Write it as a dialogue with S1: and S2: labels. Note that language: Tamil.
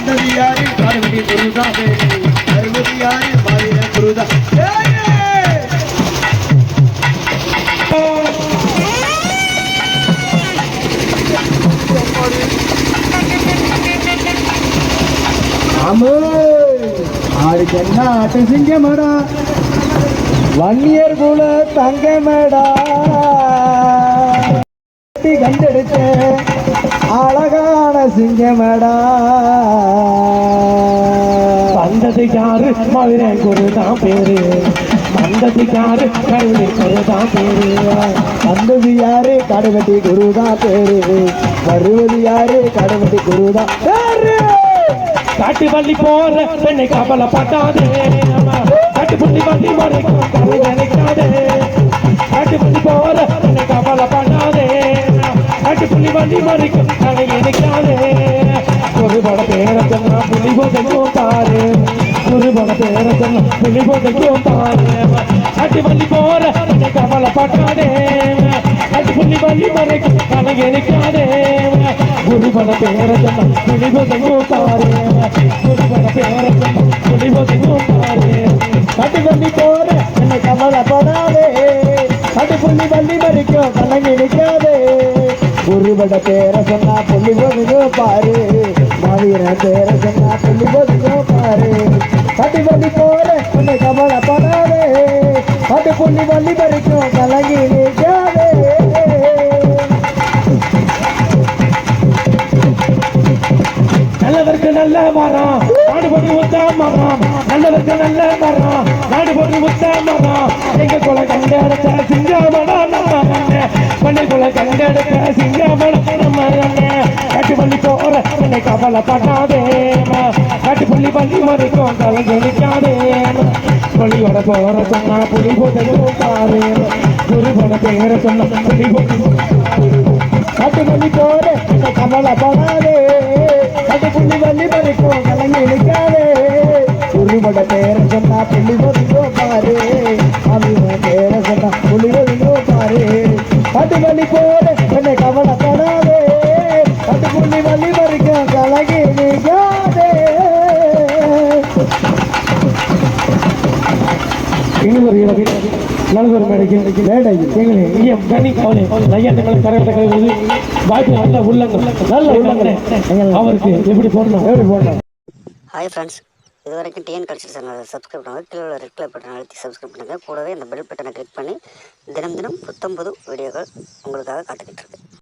S1: சந்ததியாரு பார்வதி குருதா பேரு பார்வதியாரு மாயிர குருதா ஆளுக்கு என்ன ஆட்டம் சிங்கமடா வன்னியர் குல தங்கமடா கண்டெடுத்த அழகான சிங்கமடா
S2: வந்ததுக்காரு மதுரை குருதான் பேரு வந்ததுக்காரு கருணை குருதான் பேரு
S1: வந்தது யாரு கடுவட்டி குருதான் பேரு வருவது யாரு கடுவட்டி குருதான் பேரு
S2: காட்டு பள்ளி போற பெண்ணை கவலைப்பட்டாதே காட்டு புள்ளி பள்ளி மறைக்கும் கலை நினைக்காதே காட்டு பள்ளி போற பெண்ணை கவலைப்பட்டாதே காட்டு புள்ளி பள்ளி மறைக்கும் கலை நினைக்காதே ஒருபட பேரை சொன்னா புள்ளி போதைக்கும் பாரு ஒருபட பேரை சொன்னா புள்ளி போதைக்கும் பாரு காட்டு பள்ளி போற பெண்ணை கவலைப்பட்டாதே காட்டு புள்ளி பள்ளி மறைக்கும் கலை நினைக்காதே குருபட பேரை சொன்னா புள்ளி போதைக்கும் பாரு குருபட பேரை சொன்னா புள்ளி போதைக்கும் பாரு
S1: கட்டு பண்ணி போற என்னை கவலைப்படாதே கட்டு புள்ளி பள்ளி மறிக்கும் கலங்கி நிற்காதே குருபட பேரை சொன்னா புள்ளி போதுங்கோ பாரு மாவீர பேரை சொன்னா புள்ளி போதுங்கோ பாரு கட்டு பண்ணி போற என்னை கவலைப்படாதே கட்டு புள்ளி பள்ளி மறிக்கும் கலங்கி நிற்காதே
S2: நல்லவருக்கு நல்ல மரம் நாடு போட்டு உத்த மரம் நல்லவருக்கு நல்ல மரம் நாடு போட்டு உத்த மரம் எங்க குல கண்டெடுத்த சிங்கமடா நம்ம பண்ணை குல கண்டெடுத்த சிங்கமடா நம்ம காட்டு பள்ளி போற என்னை கவலைப்படாதே காட்டு புள்ளி பள்ளி மறைக்கும் கலந்து நிற்காதே பள்ளியோட போற சொன்னா புலி போதையும் பாரு குருபட பேர சொன்ன புலி
S1: கட்டு பண்ணி போற என்னை கவலைப்படாதே கட்டு புள்ளி பள்ளி மறிக்கும் கலங்கி நிற்காதே குருபட பேரை சொன்னா புள்ளி போதுங்கோ பாரு மாவீர பேரை சொன்னா புள்ளி போதுங்கோ பாரு கட்டு பண்ணி போற என்னை கவலைப்படாதே கட்டு புள்ளி பள்ளி மறிக்கும் கலங்கி நிற்காதே
S2: நல்லதொரு மேடைக்கு மேடை எங்களை ஐயம் கனி கவலை ஐயங்களை கரெக்டாக கழுவுது வாய்ப்பு நல்ல உள்ளங்கள் நல்ல உள்ளங்கள் அவருக்கு எப்படி போடணும்
S3: ஹாய் ஃப்ரெண்ட்ஸ், இது வரைக்கும் டிஎன் கல்ச்சர் சேனலை சப்ஸ்கிரைப் பண்ணுங்கள். கீழே உள்ள ரெட் கலர் பட்டனை அழுத்தி சப்ஸ்கிரைப் பண்ணுங்கள். கூடவே இந்த பெல் பட்டனை கிளிக் பண்ணி தினம் தினம் புத்தம் புது வீடியோக்கள் உங்களுக்காக காத்துக்கிட்டு இருக்கு.